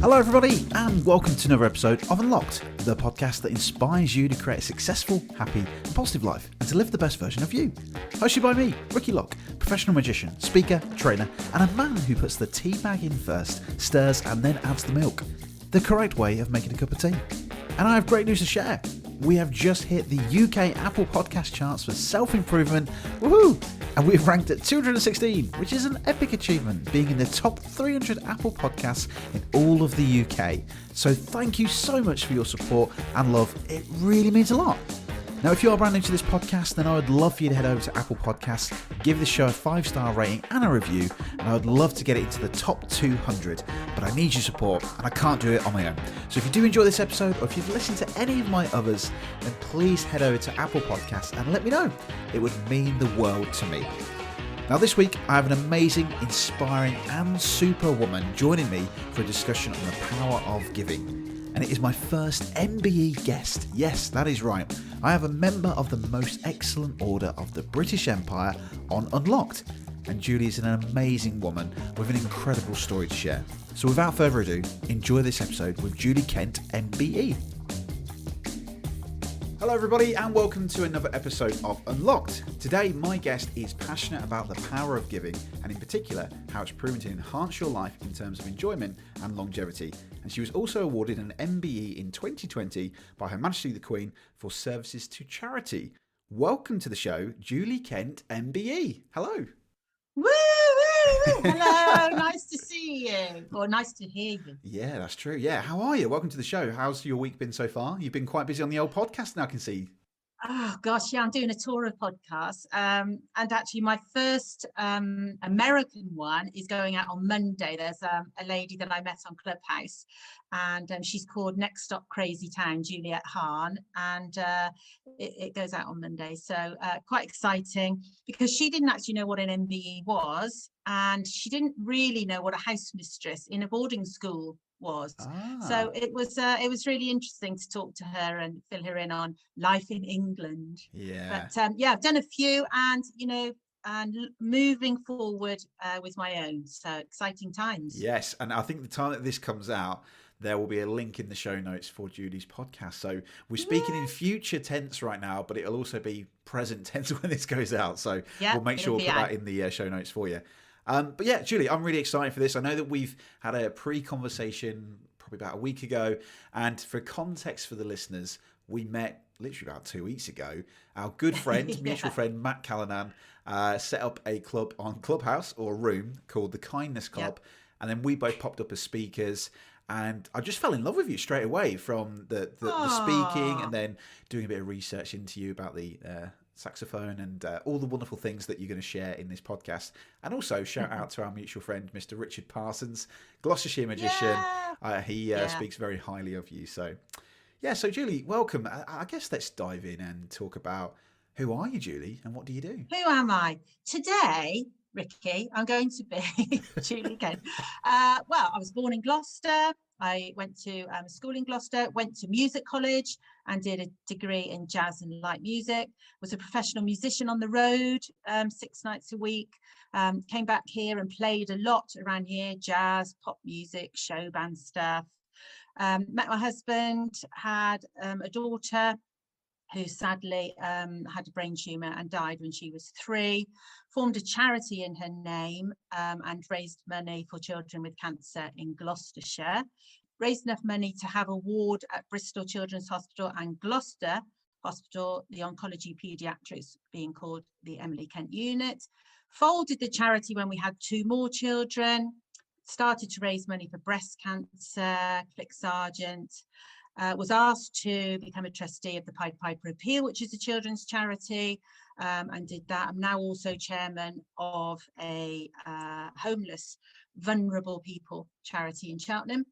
Hello everybody and welcome to another episode of Unlocked, the podcast that inspires you to create a successful, happy and positive life and to live the best version of you. Hosted by me, Ricky Locke, professional magician, speaker, trainer and a man who puts the tea bag in first, stirs and then adds the milk. The correct way of making a cup of tea. And I have great news to share. We have just hit the UK Apple Podcast charts for self-improvement, woohoo! And we've ranked at 216, which is an epic achievement, being in the top 300 Apple podcasts in all of the UK. So thank you so much for your support and love, it really means a lot. Now, if you are brand new to this podcast, then I would love for you to head over to Apple Podcasts, give the show a 5-star rating and a review, and I would love to get it into the top 200, but I need your support, and I can't do it on my own. So if you do enjoy this episode, or if you've listened to any of my others, then please head over to Apple Podcasts and let me know. It would mean the world to me. Now this week, I have an amazing, inspiring and super woman joining me for a discussion on the power of giving. And it is my first MBE guest. Yes, that is right. I have a member of the most excellent order of the British Empire on Unlocked. And Julie is an amazing woman with an incredible story to share. So without further ado, enjoy this episode with Julie Kent MBE. Hello everybody and welcome to another episode of Unlocked. Today my guest is passionate about the power of giving and in particular how it's proven to enhance your life in terms of enjoyment and longevity. And she was also awarded an MBE in 2020 by Her Majesty the Queen for services to charity. Welcome to the show, Julie Kent MBE. Hello. Woo, woo, woo. Hello, nice to see you. Or nice to hear you. Yeah, that's true. Yeah, how are you? Welcome to the show. How's your week been so far? You've been quite busy on the old podcast now, I can see. Oh gosh, yeah, I'm doing a tour of podcasts. And actually my first American one is going out on Monday. There's a lady that I met on Clubhouse and she's called Next Stop Crazy Town, Juliet Hahn, and it goes out on Monday. So quite exciting because she didn't actually know what an MBE was and she didn't really know what a house mistress in a boarding school was. So it was really interesting to talk to her and fill her in on life in England. Yeah. But yeah, I've done a few and moving forward with my own. So exciting times. Yes, and I think the time that this comes out, there will be a link in the show notes for Julie's podcast. So we're speaking in future tense right now, but it'll also be present tense when this goes out. So we'll make sure we'll put that in the show notes for you. But yeah, Julie, I'm really excited for this. I know that we've had a pre-conversation probably about a week ago. And for context for the listeners, we met literally about 2 weeks ago. Our good friend, mutual friend, Matt Callanan, set up a club on Clubhouse or room called the Kindness Club. Yep. And then we both popped up as speakers. And I just fell in love with you straight away from the speaking and then doing a bit of research into you about the saxophone and all the wonderful things that you're going to share in this podcast. And also shout out to our mutual friend, Mr. Richard Parsons, Gloucestershire magician. He speaks very highly of you. So yeah, so Julie, welcome. I guess let's dive in and talk about who are you, Julie, and what do you do? Who am I? Today, Ricky, I'm going to be Julie Kent. Well, I was born in Gloucester. I went to school in Gloucester, went to music college and did a degree in jazz and light music, was a professional musician on the road 6 nights a week, came back here and played a lot around here, jazz, pop music, show band stuff. Met my husband, had a daughter who sadly had a brain tumour and died when she was 3, formed a charity in her name and raised money for children with cancer in Gloucestershire, raised enough money to have a ward at Bristol Children's Hospital and Gloucester Hospital, the oncology paediatrics being called the Emily Kent Unit, folded the charity when we had 2 more children, started to raise money for breast cancer, Click Sargent, was asked to become a trustee of the Pied Piper Appeal, which is a children's charity, and did that. I'm now also chairman of a homeless, vulnerable people charity in Cheltenham.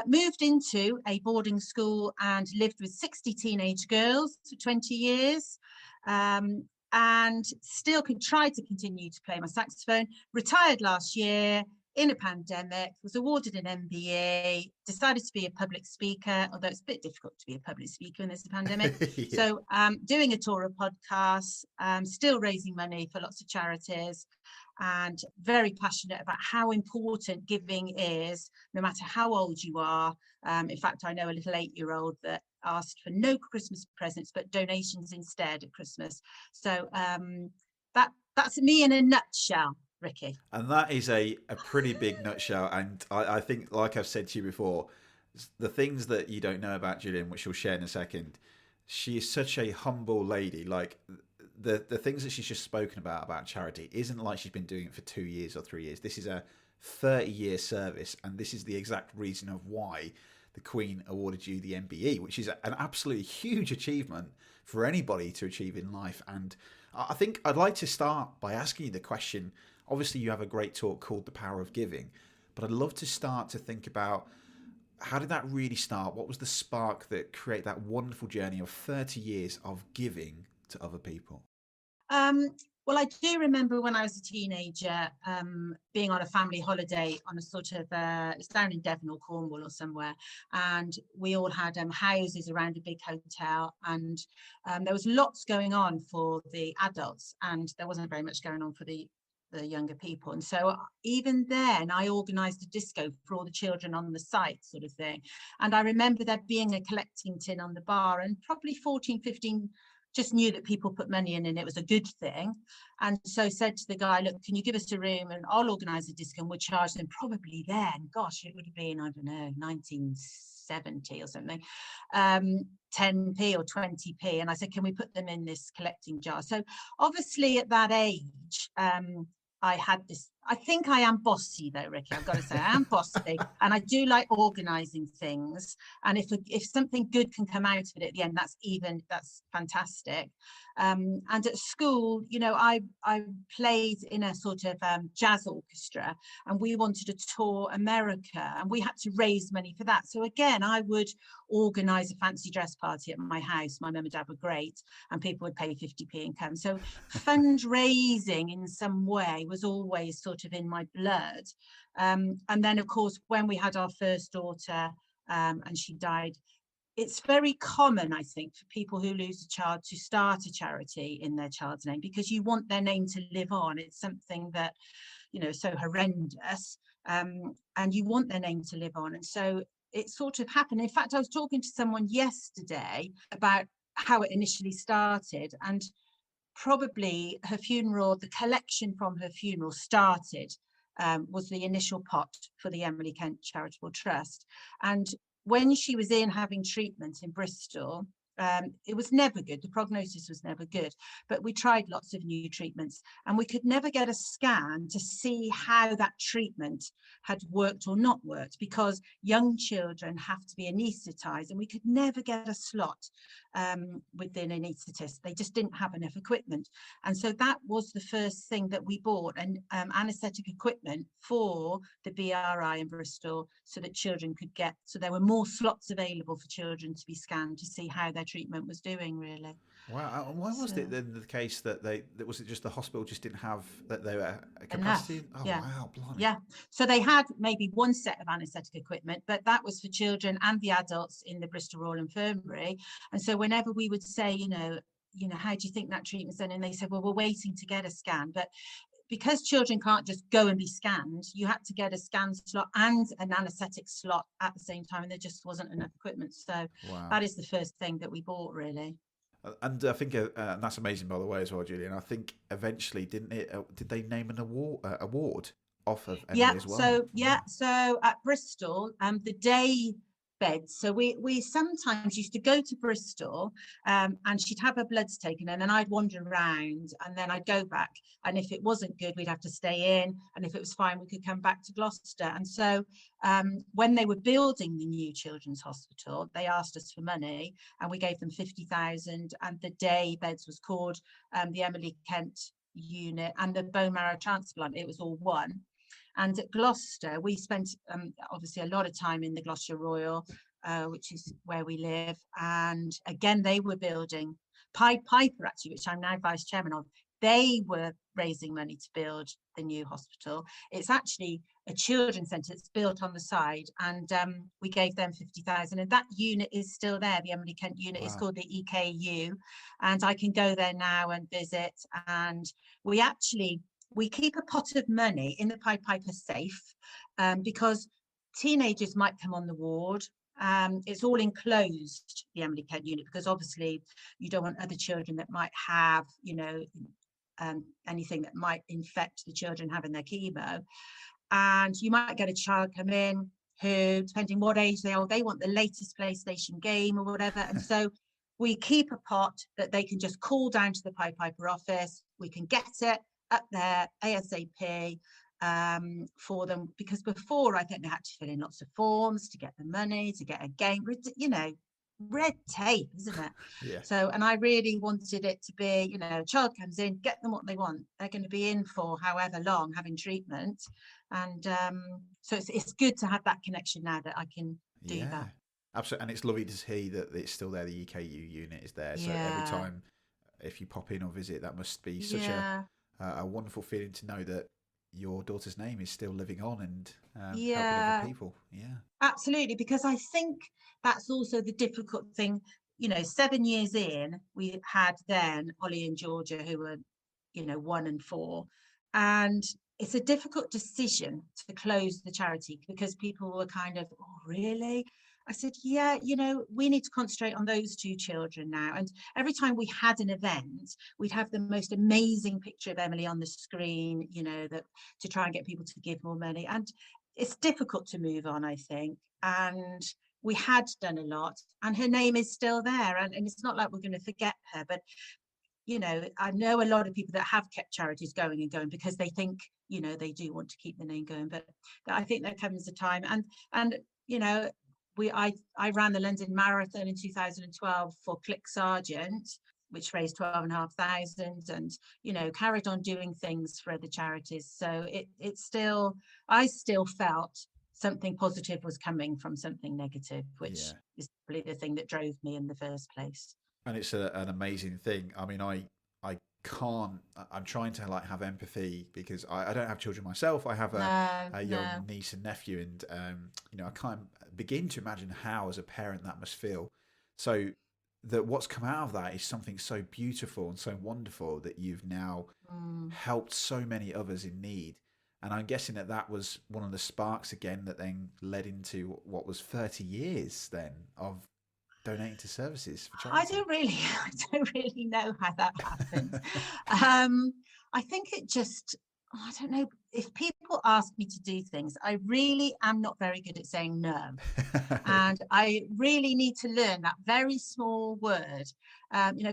Moved into a boarding school and lived with 60 teenage girls for 20 years. And still tried to continue to play my saxophone. Retired last year, in a pandemic, was awarded an MBE, decided to be a public speaker, although it's a bit difficult to be a public speaker when there's a pandemic. Yeah. So doing a tour of podcasts, still raising money for lots of charities, and very passionate about how important giving is, no matter how old you are. In fact, I know a little 8-year-old that asked for no Christmas presents, but donations instead at Christmas. So that's me in a nutshell, Ricky. And that is a pretty big nutshell. And I think, like I've said to you before, the things that you don't know about Gillian, which she'll share in a second, she is such a humble lady. Like the things that she's just spoken about charity isn't like she's been doing it for 2 years or 3 years. This is a 30-year service, and this is the exact reason of why the Queen awarded you the MBE, which is an absolutely huge achievement for anybody to achieve in life. And I think I'd like to start by asking you the question. Obviously, you have a great talk called The Power of Giving, but I'd love to start to think about, how did that really start? What was the spark that created that wonderful journey of 30 years of giving to other people? Well, I do remember when I was a teenager, being on a family holiday on a sort of, it's down in Devon or Cornwall or somewhere, and we all had houses around a big hotel, and there was lots going on for the adults, and there wasn't very much going on for the younger people. And so even then I organized a disco for all the children on the site, sort of thing. And I remember there being a collecting tin on the bar, and probably 14, 15 just knew that people put money in and it was a good thing. And so said to the guy, look, can you give us a room and I'll organize a disco, and we'll charge them. Probably then, gosh, it would have been, I don't know, 1970 or something, 10p or 20p. And I said, can we put them in this collecting jar? So obviously at that age, I had this, I think I am bossy though, Ricky, I've got to say, I am bossy, and I do like organizing things. And if something good can come out of it at the end, that's fantastic. And at school, you know, I played in a sort of jazz orchestra, and we wanted to tour America, and we had to raise money for that. So again, I would organize a fancy dress party at my house. My mum and dad were great, and people would pay 50p and come. So fundraising in some way was always sort of in my blood. And then of course, when we had our first daughter, and she died, it's very common, I think, for people who lose a child to start a charity in their child's name, because you want their name to live on. It's something that, you know, so horrendous, and you want their name to live on. And so it sort of happened. In fact, I was talking to someone yesterday about how it initially started, and probably her funeral, the collection from her funeral started, was the initial pot for the Emily Kent Charitable Trust. And when she was in having treatment in Bristol, it was never good. The prognosis was never good, but we tried lots of new treatments, and we could never get a scan to see how that treatment had worked or not worked, because young children have to be anaesthetized, and we could never get a slot with an anaesthetist. They just didn't have enough equipment. And so that was the first thing that we bought, and anaesthetic equipment for the BRI in Bristol, so that children could get, so there were more slots available for children to be scanned to see how their treatment was doing, really. Wow. And why was it then the case that was it just the hospital just didn't have that they were a capacity? Enough. Oh, Yeah. wow. Blimey. Yeah. So they had maybe one set of anaesthetic equipment, but that was for children and the adults in the Bristol Royal Infirmary. And so whenever we would say, you know, how do you think that treatment's done? And they said, well, we're waiting to get a scan. But because children can't just go and be scanned, you had to get a scan slot and an anaesthetic slot at the same time, and there just wasn't enough equipment. So Wow. that is the first thing that we bought, really. And I think and that's amazing, by the way, as well, Julian. I think eventually, did they name an award off of Emily as well? So at Bristol, the day beds. So we sometimes used to go to Bristol, and she'd have her bloods taken, and then I'd wander around, and then I'd go back. And if it wasn't good, we'd have to stay in. And if it was fine, we could come back to Gloucester. And so when they were building the new children's hospital, they asked us for money, and we gave them 50,000. And the day beds was called the Emily Kent unit, and the bone marrow transplant. It was all one. And at Gloucester, we spent obviously a lot of time in the Gloucester Royal, which is where we live. And again, they were building. Pied Piper, actually, which I'm now vice chairman of, they were raising money to build the new hospital. It's actually a children's centre that's built on the side, and we gave them 50,000, and that unit is still there. The Emily Kent unit is called the EKU, and I can go there now and visit. And we keep a pot of money in the Pied Piper safe, because teenagers might come on the ward. It's all enclosed, the Emily Kent unit, because obviously you don't want other children that might have, anything that might infect the children having their chemo. And you might get a child come in who, depending what age they are, they want the latest PlayStation game or whatever. And so we keep a pot that they can just call down to the Pied Piper office. We can get it up there ASAP for them, because before I think they had to fill in lots of forms to get the money, to get a game, red tape, isn't it? Yeah. So, and I really wanted it to be, a child comes in, get them what they want. They're going to be in for however long having treatment. And so it's good to have that connection now that I can do that. Absolutely. And it's lovely to see that it's still there. The EKU unit is there. So every time, if you pop in or visit, that must be such a wonderful feeling to know that your daughter's name is still living on and helping other people. Yeah, absolutely. Because I think that's also the difficult thing. 7 years in, we had then Ollie and Georgia, who were 1 and 4, and it's a difficult decision to close the charity, because people were kind of, oh really? I said, yeah, we need to concentrate on those 2 children now. And every time we had an event, we'd have the most amazing picture of Emily on the screen, that to try and get people to give more money. And it's difficult to move on, I think. And we had done a lot, and her name is still there. And it's not like we're going to forget her, but I know a lot of people that have kept charities going and going because they think, they do want to keep the name going. But I think there comes a time, and I ran the London Marathon in 2012 for Click Sargent, which raised 12,500, and carried on doing things for other charities. So I still felt something positive was coming from something negative, which is probably the thing that drove me in the first place. And it's an amazing thing. I mean, I'm trying to have empathy, because I don't have children myself. I have a young niece and nephew, and I can't begin to imagine how, as a parent, that must feel. So that what's come out of that is something so beautiful and so wonderful, that you've now helped so many others in need. And I'm guessing that was one of the sparks again that then led into what was 30 years then of donating to services for charity. I don't really know how that happened. I think it just, I don't know, if people ask me to do things, I really am not very good at saying no. And I really need to learn that very small word,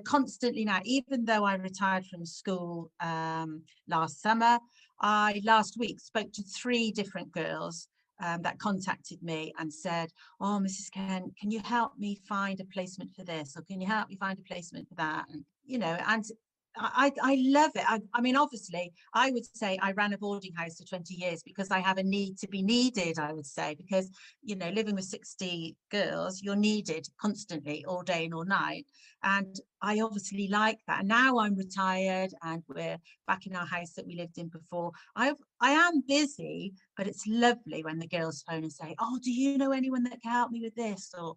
constantly now. Even though I retired from school last summer, I last week spoke to 3 different girls that contacted me and said, oh, Mrs. Kent, can you help me find a placement for this? Or can you help me find a placement for that? And, and I love it. I mean, obviously, I would say I ran a boarding house for 20 years because I have a need to be needed, I would say, because, living with 60 girls, you're needed constantly all day and all night. And I obviously like that. And now I'm retired and we're back in our house that we lived in before. I am busy, but it's lovely when the girls phone and say, oh, do you know anyone that can help me with this? Or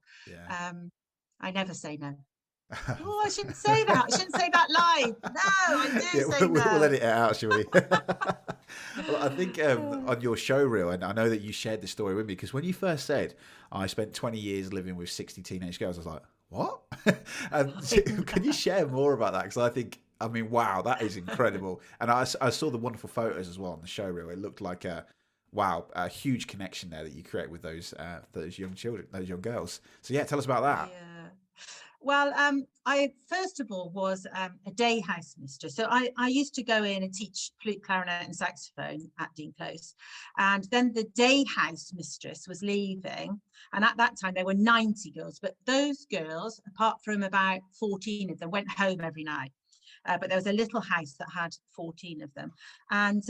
I never say no. Oh, I shouldn't say that. I shouldn't say that live. No, I do say no. We'll edit it out, shall we? Well, I think on your show reel, and I know that you shared this story with me, because when you first said, I spent 20 years living with 60 teenage girls, I was like, what? Can you share more about that? Because I mean, wow, that is incredible. And I saw the wonderful photos as well on the show reel. It looked like a huge connection there that you create with those young children, those young girls. So tell us about that. Yeah. Well, I first of all was a day house mistress. So I used to go in and teach flute, clarinet and saxophone at Dean Close. And then the day house mistress was leaving. And at that time, there were 90 girls. But those girls, apart from about 14 of them, went home every night. But there was a little house that had 14 of them. And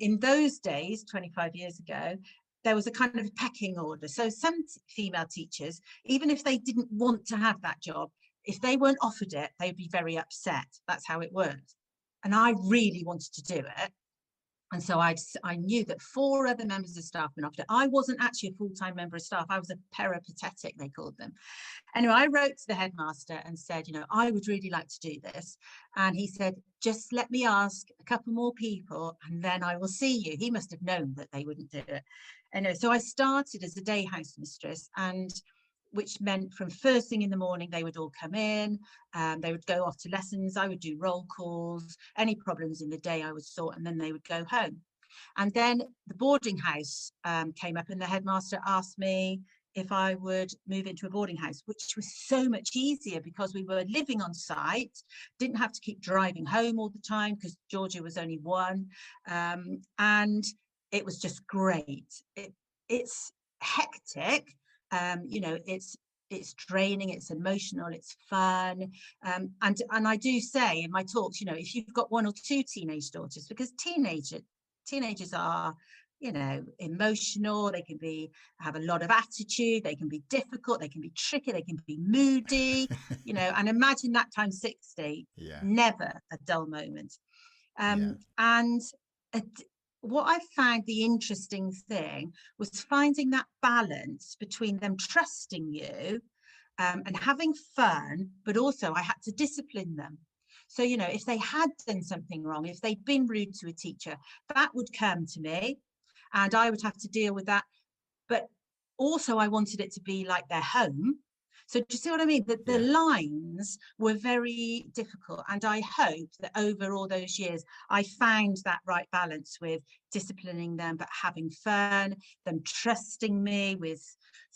in those days, 25 years ago, there was a kind of pecking order. So some female teachers, even if they didn't want to have that job, if they weren't offered it, they'd be very upset. That's how it worked. and I really wanted to do it. And so I knew that 4 other members of staff went after it. I wasn't actually a full-time member of staff. I was a peripatetic, they called them. Anyway, I wrote to the headmaster and said, I would really like to do this. And he said, just let me ask a couple more people and then I will see you. He must have known that they wouldn't do it. Anyway, so I started as a day house mistress, and which meant from first thing in the morning, they would all come in, they would go off to lessons, I would do roll calls, any problems in the day I would sort, and then they would go home. And then the boarding house came up, and the headmaster asked me if I would move into a boarding house, which was so much easier because we were living on site, didn't have to keep driving home all the time because Georgia was only 1. And it was just great. It's hectic. It's draining, it's emotional, it's fun. And I do say in my talks, if you've got 1 or 2 teenage daughters, because teenagers are, emotional, they can have a lot of attitude, they can be difficult, they can be tricky, they can be moody, and imagine that times 60, never a dull moment. And what I found the interesting thing was finding that balance between them trusting you and having fun, but also I had to discipline them. So, if they had done something wrong, if they'd been rude to a teacher, that would come to me and I would have to deal with that. But also I wanted it to be like their home. So do you see what I mean? The lines were very difficult. And I hope that over all those years, I found that right balance with disciplining them, but having fun, them trusting me with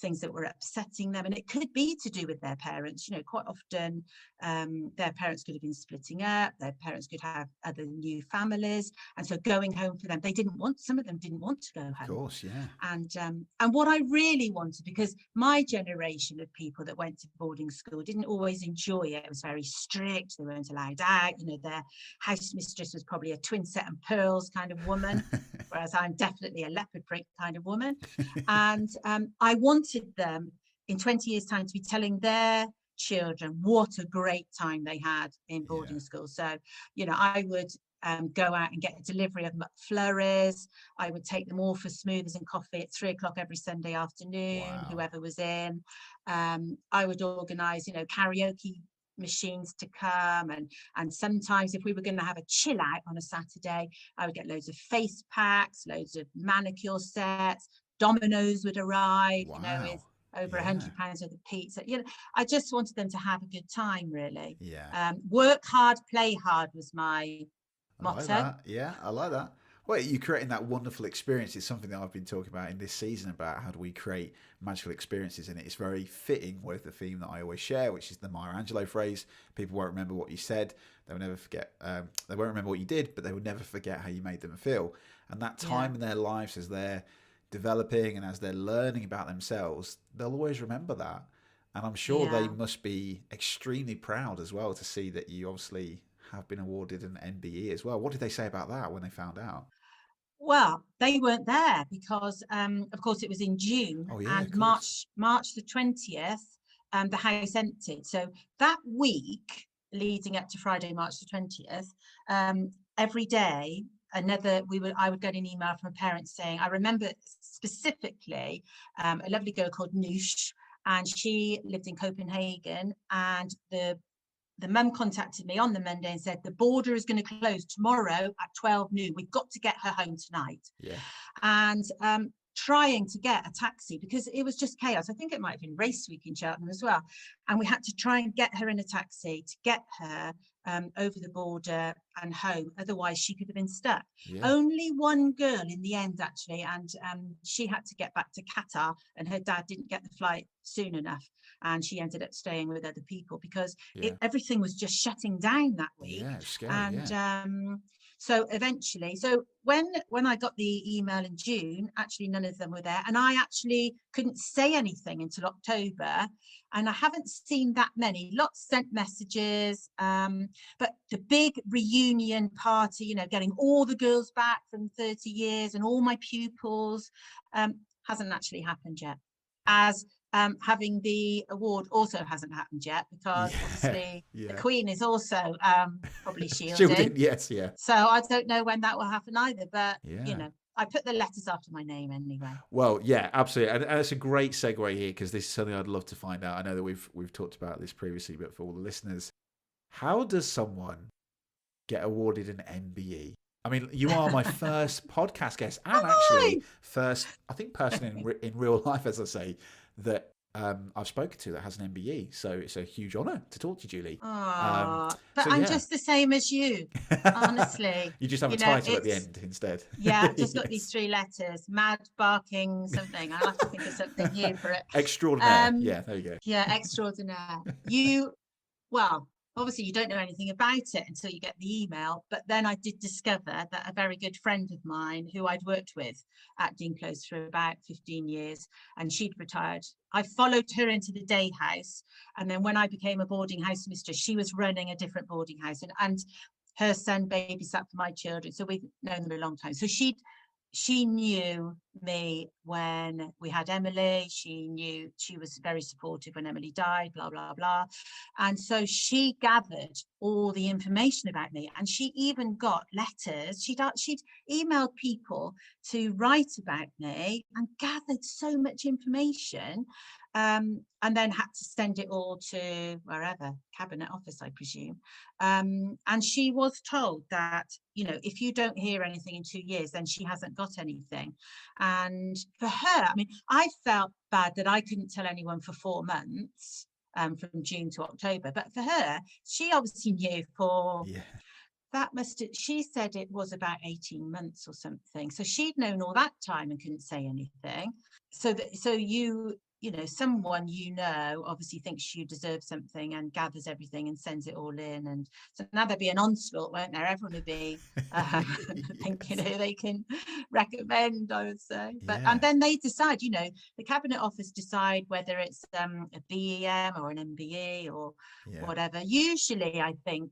things that were upsetting them. And it could be to do with their parents. Quite often their parents could have been splitting up, their parents could have other new families. And so going home for them, some of them didn't want to go home. Of course, yeah. And what I really wanted, because my generation of people that went to boarding school didn't always enjoy it. It was very strict. They weren't allowed out. Their house mistress was probably a twin set and pearls kind of woman, whereas I'm definitely a leopard print kind of woman. And I wanted them in 20 years' time to be telling their children what a great time they had in boarding school. So, I would go out and get a delivery of McFlurries. I would take them all for smoothies and coffee at 3 o'clock every Sunday afternoon, whoever was in. I would organise, karaoke machines to come, and sometimes if we were going to have a chill out on a Saturday, I would get loads of face packs, loads of manicure sets. Dominoes would arrive, with over £100 worth of pizza. I just wanted them to have a good time, really. Work hard, play hard was my motto. I like that. Yeah, I like that. Well, you're creating that wonderful experience. It's something that I've been talking about in this season about how do we create magical experiences, and it's very fitting with the theme that I always share, which is the Maya Angelou phrase: people won't remember what you said, they will never forget. They won't remember what you did, but they will never forget how you made them feel. And that time in their lives, as they're developing and as they're learning about themselves, they'll always remember that. And I'm sure they must be extremely proud as well to see that you obviously have been awarded an MBE as well. What did they say about that when they found out? Well, they weren't there because, of course, it was in June, and March the 20th, the house emptied. So that week leading up to Friday, March the 20th, every day, I would get an email from a parent saying, I remember specifically a lovely girl called Noosh, and she lived in Copenhagen, and the mum contacted me on the Monday and said, the border is going to close tomorrow at 12 noon. We've got to get her home tonight. And trying to get a taxi, because it was just chaos. I think it might have been race week in Cheltenham as well. And we had to try and get her in a taxi to get her over the border and home. Otherwise, she could have been stuck. Only one girl in the end, actually, and she had to get back to Qatar, and her dad didn't get the flight soon enough, and she ended up staying with other people because everything was just shutting down that week. And so eventually, when I got the email in June, actually none of them were there, and I actually couldn't say anything until October, and I haven't seen that many. Lots sent messages, but the big reunion party, getting all the girls back from 30 years and all my pupils, hasn't actually happened yet. As having the award also hasn't happened yet, because obviously the Queen is also probably shielding. Yes, yeah. So I don't know when that will happen either, but I put the letters after my name anyway. Well, yeah, absolutely, and it's a great segue here, because this is something I'd love to find out. I know that we've talked about this previously, but for all the listeners, how does someone get awarded an MBE? I mean, you are my first podcast guest, and actually first, I think, person in real life, as I say, that I've spoken to that has an MBE. So it's a huge honour to talk to you, Julie. But I'm just the same as you, honestly. You just have a title at the end instead. Yeah, just got these 3 letters: mad, barking, something. I'll have to think of something new for it. Extraordinaire. Yeah, there you go. Yeah, extraordinaire. Well, obviously you don't know anything about it until you get the email, but then I did discover that a very good friend of mine, who I'd worked with at Dean Close for about 15 years, and she'd retired. I followed her into the day house, and then when I became a boarding house mistress, she was running a different boarding house, and her son babysat for my children, so we've known them a long time. So she knew me when we had Emily. She was very supportive when Emily died, blah, blah, blah. And so she gathered all the information about me, and she even got letters. She'd emailed people to write about me, and gathered so much information, and then had to send it all to wherever, Cabinet Office, I presume. And she was told that, if you don't hear anything in 2 years, then she hasn't got anything. And for her, I mean, I felt bad that I couldn't tell anyone for 4 months, from June to October. But for her, she obviously knew for... Yeah. She said it was about 18 months or something. So she'd known all that time and couldn't say anything. So someone obviously thinks you deserve something and gathers everything and sends it all in. And so now there'd be an onslaught, won't there? Everyone would be thinking who they can recommend, I would say. But and then they decide, the Cabinet Office decide whether it's a BEM or an MBE or whatever. Usually, I think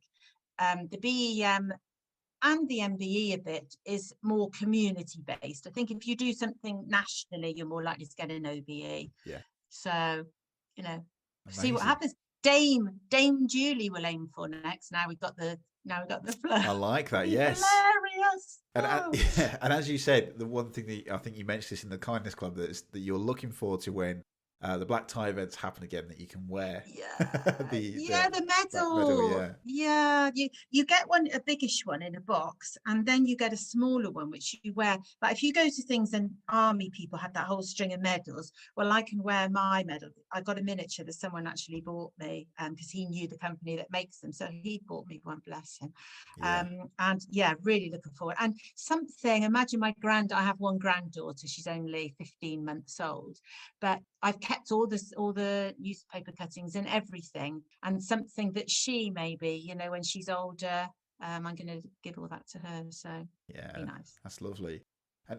the BEM and the MBE a bit is more community based. I think if you do something nationally, you're more likely to get an OBE. Yeah. So, see what happens. Dame Julie will aim for next. Now we've got the flow. I like that. Yes. Hilarious. And as you said, the one thing that I think you mentioned this in the Kindness Club, that you're looking forward to when the black tie events happen again, that you can wear the medal. You get a biggish one in a box, and then you get a smaller one which you wear. But if you go to things and army people have that whole string of medals, well, I can wear my medal. I got a miniature that someone actually bought me, because he knew the company that makes them, so he bought me one, bless him. Really looking forward. And imagine I have one granddaughter, she's only 15 months old, but I've kept all the newspaper cuttings and everything, and something that she maybe, when she's older, I'm going to give all that to her. So be nice. That's lovely.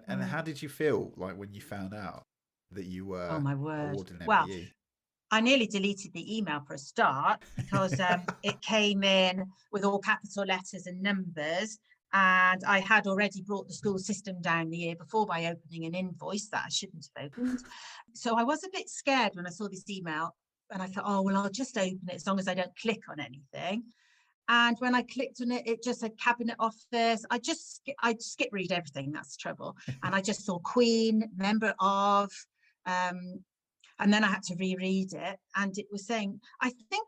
And how did you feel like when you found out that you were awarded an MBE? Well, I nearly deleted the email for a start, because it came in with all capital letters and numbers. And I had already brought the school system down the year before by opening an invoice that I shouldn't have opened. So I was a bit scared when I saw this email, and I thought, I'll just open it as long as I don't click on anything. And when I clicked on it, it just said Cabinet Office. I skip read everything. That's the trouble. And I just saw Queen, member of, and then I had to reread it. And it was saying, I think,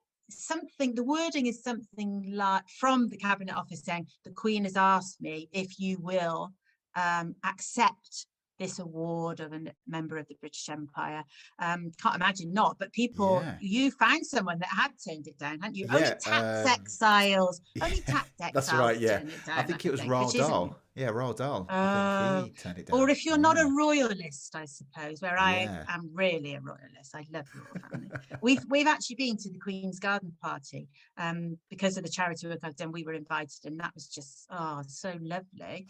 the wording is something like, from the Cabinet Office, saying the Queen has asked me if you will accept this award of a member of the British Empire. Can't imagine not, but people, you found someone that had turned it down, hadn't you? Only tax exiles. That's right, I think it was Roald Dahl. Yeah, Roald Dahl. I think he turned it down. Or if you're not a royalist, I suppose, where I am really a royalist. I love the royal family. We've actually been to the Queen's Garden Party because of the charity work I've done. We were invited, and that was just so lovely.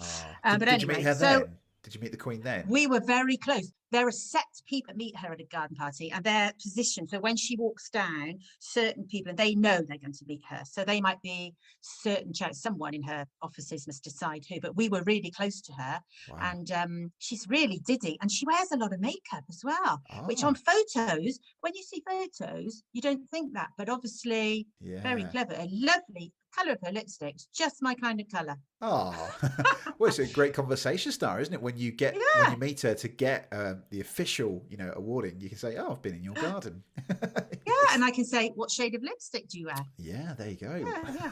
Did you meet her then? Did you meet the Queen then? We were very close. there are set people that meet her at a garden party, and they're positioned. So when she walks down, certain people, and they know they're going to meet her. So they might be certain someone in her offices must decide who. But we were really close to her, Wow. and she's really diddy, and she wears a lot of makeup as well. Which Ah. on photos, when you see photos, you don't think that, but obviously very Yeah. clever. A lovely colour of her lipstick's just my kind of colour. Oh, well, it's a great conversation starter, isn't it? When you Yeah. meet her to get the official, awarding, you can say, "Oh, I've been in your garden." Yeah, and I can say, what shade of lipstick do you wear? Yeah, there you go. Yeah.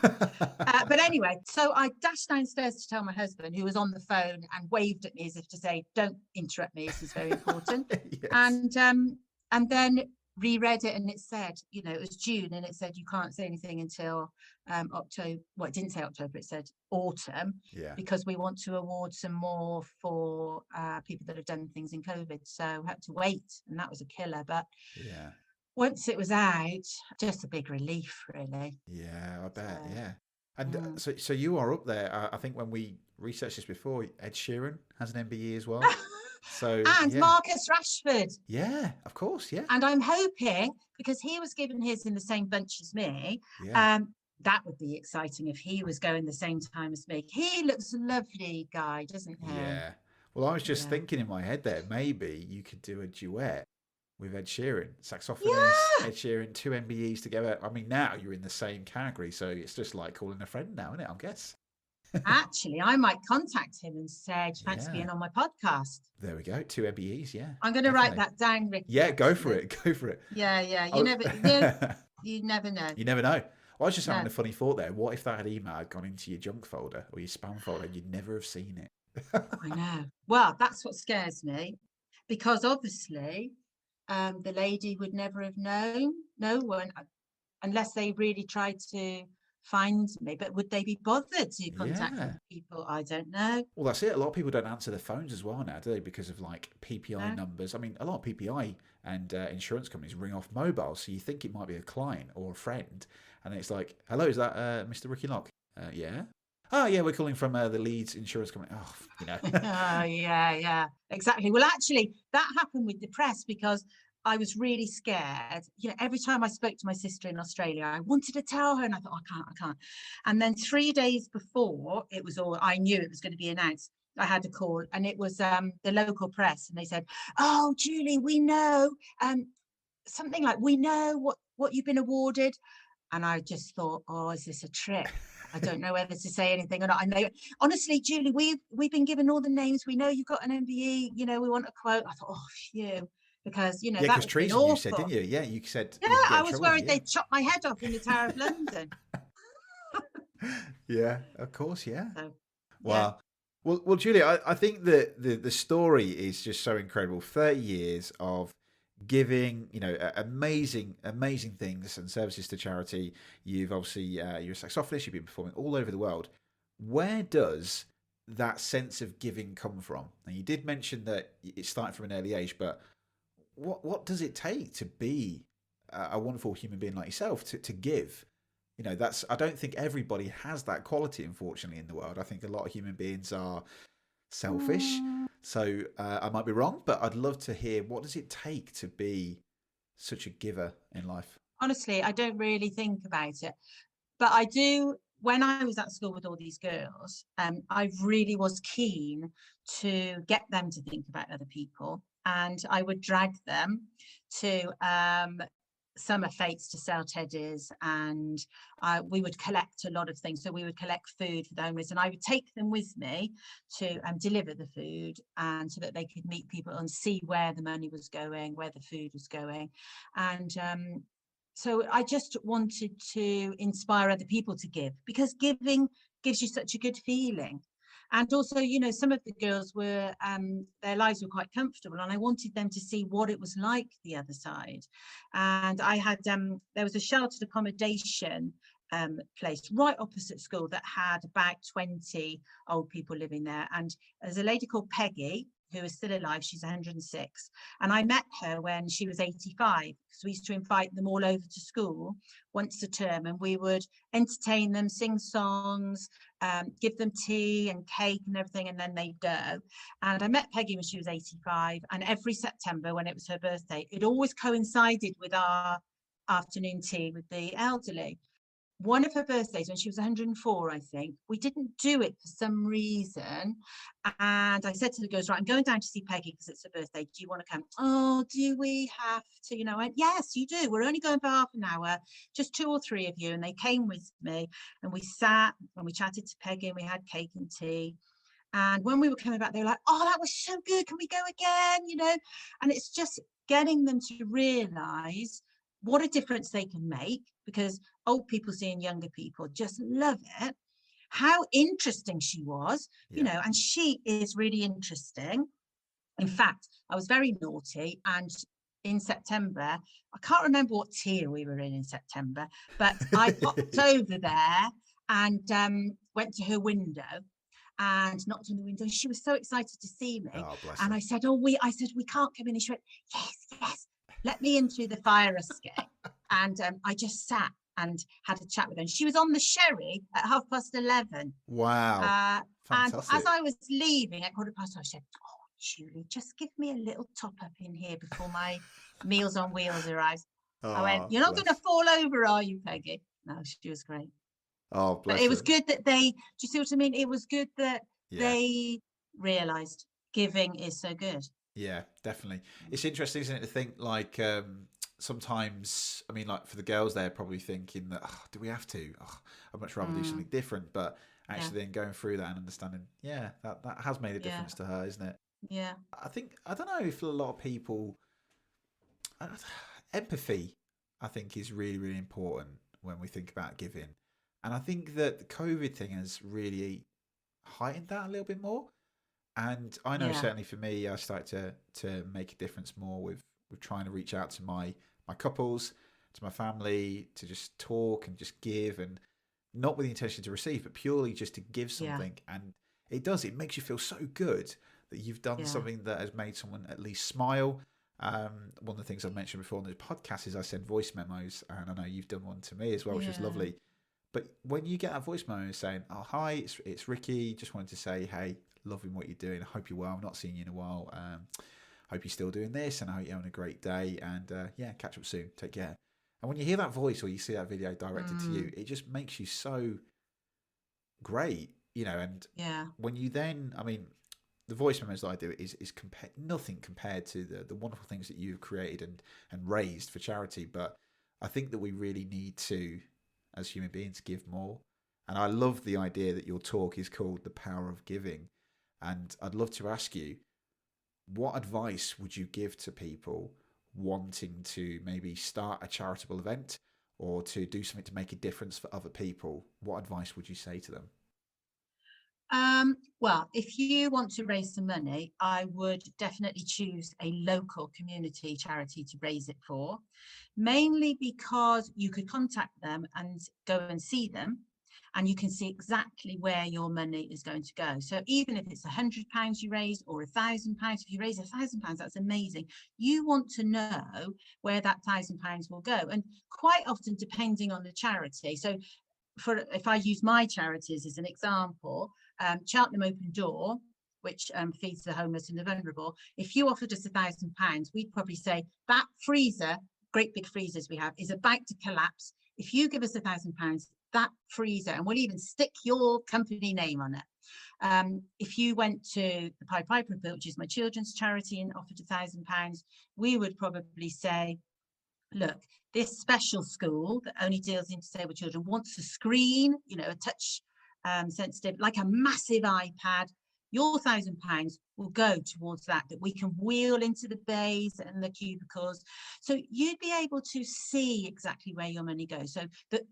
But anyway, so I dashed downstairs to tell my husband, who was on the phone and waved at me as if to say, don't interrupt me, this is very important. Yes. And then reread it, and it said, it was June, and it said you can't say anything until October. Well, it didn't say October, it said autumn, Yeah. because we want to award some more for people that have done things in COVID. So I had to wait, and that was a killer. But Yeah. once it was out, just a big relief, really. Yeah, I bet. So, Yeah. And so you are up there. I think when we researched this before, Ed Sheeran has an MBE as well. So and yeah, Marcus Rashford. yeah, of course, yeah, And I'm hoping, because he was given his in the same bunch as me, yeah, that would be exciting if he was going the same time as me. He looks a lovely guy, doesn't he? yeah. Well, I was just Yeah. thinking in my head there, maybe you could do a duet with Ed Sheeran, saxophonist, Yeah. Ed Sheeran, two MBEs together. I mean, now you're in the same category, so it's just like calling a friend now, isn't it? I guess. Actually, I might contact him and say, thanks for Yeah. being on my podcast. There we go. Two MBEs. Yeah. I'm going to write Definitely. that down, Ricky. Yeah, go actually. for it. Go for it. Yeah. You Oh. never you never know. You never know. Well, I was just having No. a funny thought there. What if that email had gone into your junk folder or your spam folder and you'd never have seen it? I know. Well, that's what scares me, because obviously the lady would never have known, no one, unless they really tried to find me. But would they be bothered to contact Yeah. other people? I don't know. Well, that's it. A lot of people don't answer their phones as well now, do they? Because of like PPI No. numbers. I mean, a lot of PPI and insurance companies ring off mobile, so you think it might be a client or a friend, and it's like, "Hello, is that Mr. Ricky Locke?" Yeah. Oh, yeah, we're calling from the Leeds insurance company. Oh, Oh, yeah, exactly. Well, actually, that happened with the press, because I was really scared. Every time I spoke to my sister in Australia, I wanted to tell her, and I thought, I can't. And then 3 days before it was all, I knew it was going to be announced, I had a call, and it was the local press, and they said, "Oh, Julie, we know something like, we know what you've been awarded." And I just thought, oh, is this a trick? I don't know whether to say anything or not. I know, honestly, Julie, we've been given all the names. We know you've got an MBE. We want a quote. I thought, oh, phew, because yeah, that because would have been treason, you said, awful. didn't you? Yeah, you said Yeah, you could get I in was trouble. worried Yeah. they'd chop my head off in the Tower of London. Yeah, of course, yeah. So, Wow. Well, Julie, I think that the story is just so incredible. 30 years of giving, amazing things and services to charity. You've obviously you're a saxophonist. You've been performing all over the world. Where does that sense of giving come from? And you did mention that it started from an early age, but what does it take to be a wonderful human being like yourself to give? That's, I don't think everybody has that quality, unfortunately, in the world. I think a lot of human beings are selfish. So I might be wrong, but I'd love to hear, what does it take to be such a giver in life? honestly, I don't really think about it, but I do. When I was at school with all these girls, I really was keen to get them to think about other people, and I would drag them to summer fetes to sell teddies, and we would collect a lot of things. So we would collect food for the homeless, and I would take them with me to deliver the food, and so that they could meet people and see where the money was going, where the food was going. And so I just wanted to inspire other people to give, because giving gives you such a good feeling. And also, some of the girls were, their lives were quite comfortable, and I wanted them to see what it was like the other side. And I had, there was a sheltered accommodation place right opposite school that had about 20 old people living there. And there's a lady called Peggy, who is still alive. She's 106. And I met her when she was 85, because we used to invite them all over to school once a term, and we would entertain them, sing songs, give them tea and cake and everything, and then they'd go. And I met Peggy when she was 85, and every September when it was her birthday, it always coincided with our afternoon tea with the elderly. One of her birthdays when she was 104, I think, we didn't do it for some reason. And I said to the girls, right, I'm going down to see Peggy because it's her birthday. Do you want to come? Oh, do we have to? You know, I went, yes, you do. We're only going for half an hour, just 2 or 3 of you. And they came with me, and we sat and we chatted to Peggy, and we had cake and tea. And when we were coming back, they were like, oh, that was so good. Can we go again? You know, and it's just getting them to realize what a difference they can make, because old people seeing younger people just love it. How interesting she was, you know, and she is really interesting. In fact, I was very naughty, and in September, I can't remember what tier we were in September, but I popped over there and went to her window and knocked on the window. She was so excited to see me. Oh, bless and her. I said, we can't come in. And she went, yes, let me in through the fire escape. And I just sat and had a chat with her. And she was on the sherry at 11:30. Wow. And Fantastic. as I was leaving at 12:15, I said, oh, Julie, just give me a little top up in here before my Meals on Wheels arrives. I went, you're not going to fall over, are you, Peggy? No, she was great. Oh, bless But it was her. good that do you see what I mean? It was good that they realised giving is so good. Yeah, definitely. It's interesting, isn't it, to think like sometimes, I mean, like for the girls, they're probably thinking that, oh, do we have to? Oh, I'd much rather do something different. But actually then going through that and understanding, that has made a difference to her, isn't it? Yeah. I don't know if a lot of people, empathy, I think is really, really important when we think about giving. And I think that the COVID thing has really heightened that a little bit more. And I know certainly for me, I started to make a difference more with trying to reach out to my couples, to my family, to just talk and just give, and not with the intention to receive, but purely just to give something. And it makes you feel so good that you've done something that has made someone at least smile. One of the things I've mentioned before on this podcast is I send voice memos, and I know you've done one to me as well, which is lovely. But when you get a voice memo saying, oh, hi, it's Ricky, just wanted to say, hey, loving what you're doing. I hope you're well. I've not seen you in a while. Hope you're still doing this, and I hope you're having a great day. And catch up soon. Take care. And when you hear that voice or you see that video directed to you, it just makes you so great, you know. And when you then, I mean, the voice memos that I do is nothing compared to the wonderful things that you've created and raised for charity. But I think that we really need to, as human beings, give more. And I love the idea that your talk is called The Power of Giving. And I'd love to ask you, what advice would you give to people wanting to maybe start a charitable event or to do something to make a difference for other people? What advice would you say to them? Well, if you want to raise some money, I would definitely choose a local community charity to raise it for, mainly because you could contact them and go and see them, and you can see exactly where your money is going to go. So even if it's £100 you raise or £1,000, if you raise £1,000, that's amazing. You want to know where that £1,000 will go, and quite often depending on the charity. So if I use my charities as an example, Cheltenham Open Door, which feeds the homeless and the vulnerable, if you offered us £1,000, we'd probably say that freezer, great big freezers we have, is about to collapse. If you give us £1,000, that freezer, and we'll even stick your company name on it. If you went to the Pied Piper, which is my children's charity, and offered £1,000, we would probably say, look, this special school that only deals in disabled children wants a screen, you know, a touch sensitive, like a massive iPad. Your £1,000 will go towards that we can wheel into the bays and the cubicles. So you'd be able to see exactly where your money goes.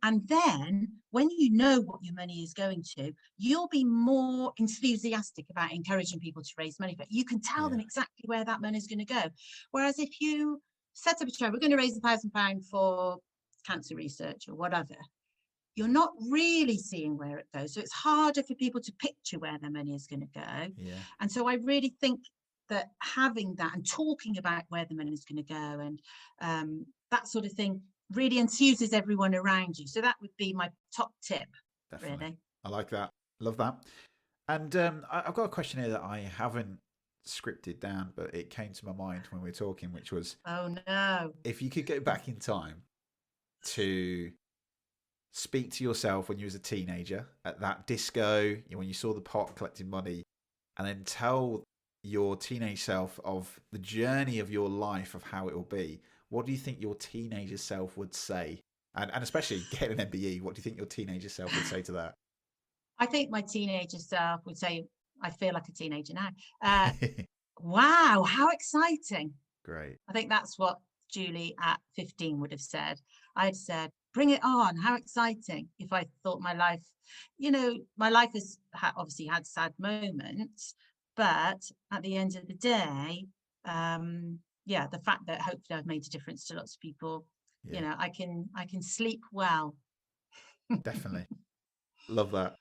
And then when you know what your money is going to, you'll be more enthusiastic about encouraging people to raise money. But you can tell them exactly where that money is going to go. Whereas if you set up a charity, we're going to raise £1,000 for cancer research or whatever, you're not really seeing where it goes. So it's harder for people to picture where their money is going to go. And so I really think that having that and talking about where the money is going to go and that sort of thing really enthuses everyone around you. So that would be my top tip. Definitely. Really. I like that. Love that. And I've got a question here that I haven't scripted down, but it came to my mind when we were talking, which was, Oh no. if you could go back in time to speak to yourself when you was a teenager at that disco, when you saw the pot collecting money, and then tell your teenage self of the journey of your life, of how it will be, what do you think your teenager self would say? And especially getting an MBE, what do you think your teenager self would say to that? I think my teenager self would say, I feel like a teenager now. Wow, how exciting. Great. I think that's what Julie at 15 would have said. I'd said, bring it on. How exciting. If I thought my life, my life has obviously had sad moments, but at the end of the day, the fact that hopefully I've made a difference to lots of people, Yeah. I can sleep well. Definitely. Love that.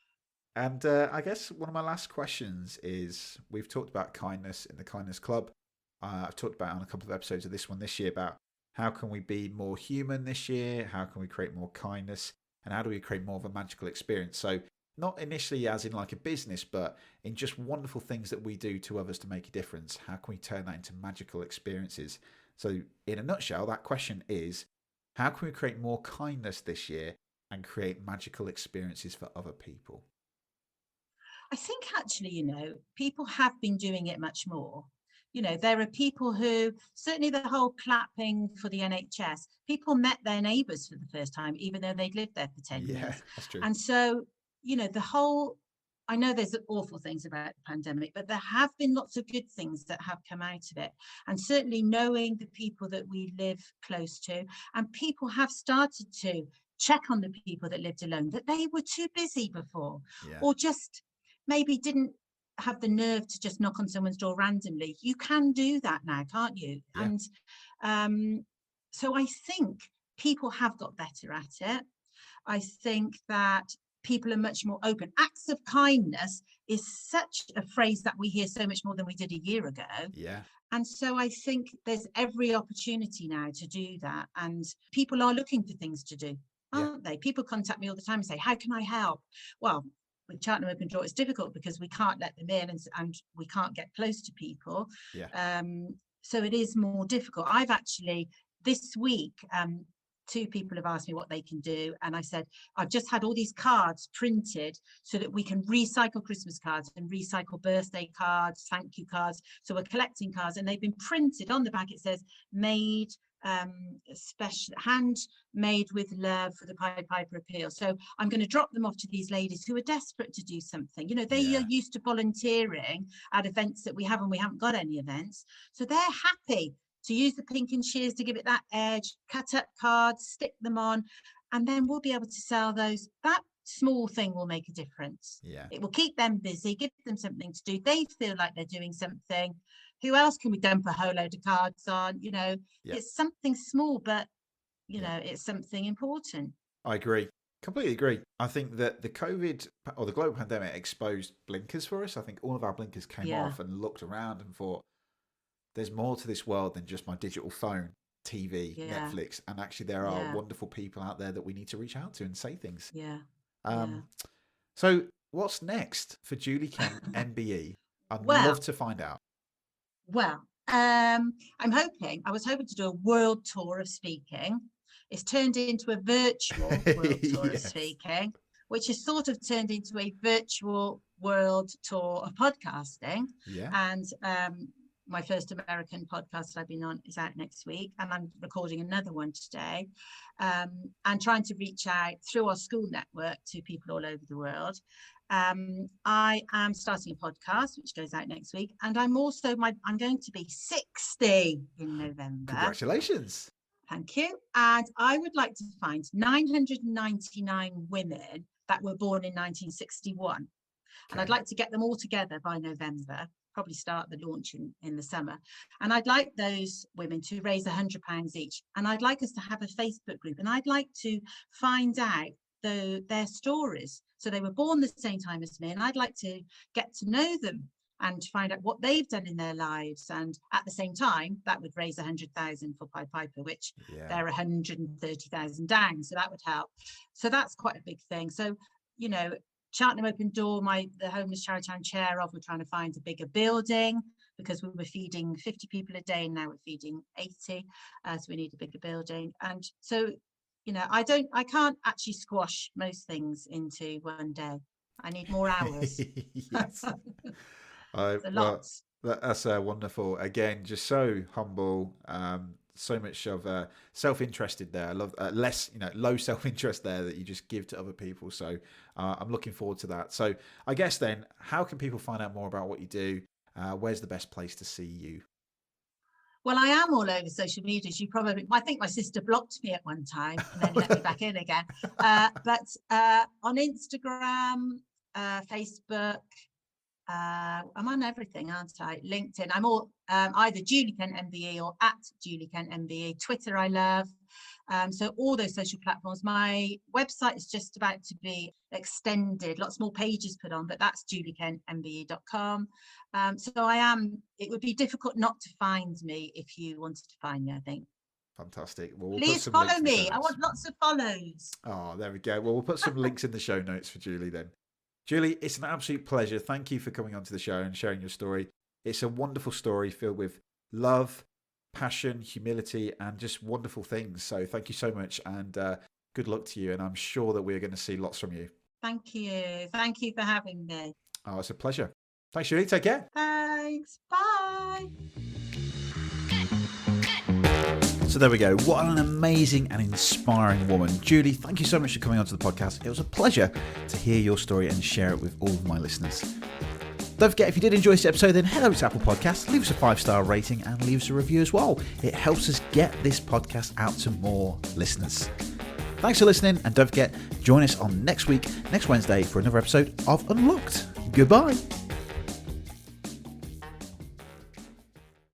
And I guess one of my last questions is, we've talked about kindness in the Kindness Club. I've talked about on a couple of episodes of this one this year about how can we be more human this year? How can we create more kindness? And how do we create more of a magical experience? So not initially as in like a business, but in just wonderful things that we do to others to make a difference. How can we turn that into magical experiences? So in a nutshell, that question is, how can we create more kindness this year and create magical experiences for other people? I think actually, people have been doing it much more. There are people who, certainly the whole clapping for the NHS, people met their neighbours for the first time, even though they'd lived there for 10 Yeah, years. that's true. And so, I know there's awful things about the pandemic, but there have been lots of good things that have come out of it. And certainly knowing the people that we live close to, and people have started to check on the people that lived alone, that they were too busy before, Yeah. or just maybe didn't have the nerve to just knock on someone's door randomly. You can do that now, can't you? Yeah. And so I think people have got better at it. I think that people are much more open. Acts of kindness is such a phrase that we hear so much more than we did a year ago. Yeah. And so I think there's every opportunity now to do that. And people are looking for things to do, aren't they? People contact me all the time and say, how can I help? Well, with Cheltenham Open Door, it's difficult because we can't let them in and we can't get close to people. Yeah. So it is more difficult. I've actually, this week, 2 people have asked me what they can do. And I said, I've just had all these cards printed so that we can recycle Christmas cards and recycle birthday cards, thank you cards. So we're collecting cards and they've been printed. On the back it says made, special, handmade with love for the Pied Piper appeal. So I'm going to drop them off to these ladies who are desperate to do something. They are used to volunteering at events that we have, and we haven't got any events. So they're happy to use the pink and shears to give it that edge, cut up cards, stick them on, and then we'll be able to sell those. That small thing will make a difference. Yeah. It will keep them busy, give them something to do. They feel like they're doing something. Who else can we dump a whole load of cards on? It's something small, but it's something important. I agree. Completely agree. I think that the COVID or the global pandemic exposed blinkers for us. I think all of our blinkers came off and looked around and thought, there's more to this world than just my digital phone, TV, Netflix. And actually there are wonderful people out there that we need to reach out to and say things. So what's next for Julie Kent MBE? I'd love to find out. Well, I was hoping to do a world tour of speaking. It's turned into a virtual world tour of speaking, which has sort of turned into a virtual world tour of podcasting. Yeah. And my first American podcast I've been on is out next week, and I'm recording another one today, and trying to reach out through our school network to people all over the world. I am starting a podcast which goes out next week, and I'm going to be 60 in November. Congratulations. Thank you. And I would like to find 999 women that were born in 1961. Okay. And I'd like to get them all together by November, probably start the launch in the summer. And I'd like those women to raise £100 each. And I'd like us to have a Facebook group, and I'd like to find out their stories. So they were born the same time as me, and I'd like to get to know them and find out what they've done in their lives. And at the same time, that would raise 100,000 for Pied Piper, which they're 130,000 down. So that would help. So that's quite a big thing. So, you know, Cheltenham Open Door, the homeless charity I'm chair of, we're trying to find a bigger building because we were feeding 50 people a day and now we're feeding 80. So we need a bigger building. And so, you know, I can't actually squash most things into one day. I need more hours. Yes. It's a lot. Well, that's wonderful. Again, just so humble. So much of self-interested there. I love less, you know, low self-interest there that you just give to other people. So I'm looking forward to that. So I guess then, how can people find out more about what you do? Where's the best place to see you? Well, I am all over social media. I think my sister blocked me at one time and then let me back in again. But on Instagram, Facebook, I'm on everything, aren't I? LinkedIn. I'm all either Julie Kent MBE or at Julie Kent MBE. Twitter, I love. So all those social platforms. My website is just about to be extended. Lots more pages put on, but that's juliekentmbe.com. So it would be difficult not to find me if you wanted to find me, I think. Fantastic. Well, we'll please follow me. I want lots of follows. Oh, there we go. Well, we'll put some links in the show notes for Julie then. Julie, it's an absolute pleasure. Thank you for coming onto the show and sharing your story. It's a wonderful story filled with love, passion, humility, and just wonderful things. So thank you so much, and good luck to you. And I'm sure that we're going to see lots from you. Thank you. Thank you for having me. Oh, it's a pleasure. Thanks, Julie. Take care. Thanks. Bye. So there we go. What an amazing and inspiring woman. Julie, thank you so much for coming onto the podcast. It was a pleasure to hear your story and share it with all of my listeners. Don't forget, if you did enjoy this episode, then head over to Apple Podcasts, leave us a 5-star rating and leave us a review as well. It helps us get this podcast out to more listeners. Thanks for listening, and don't forget, join us on next Wednesday for another episode of Unlocked. Goodbye.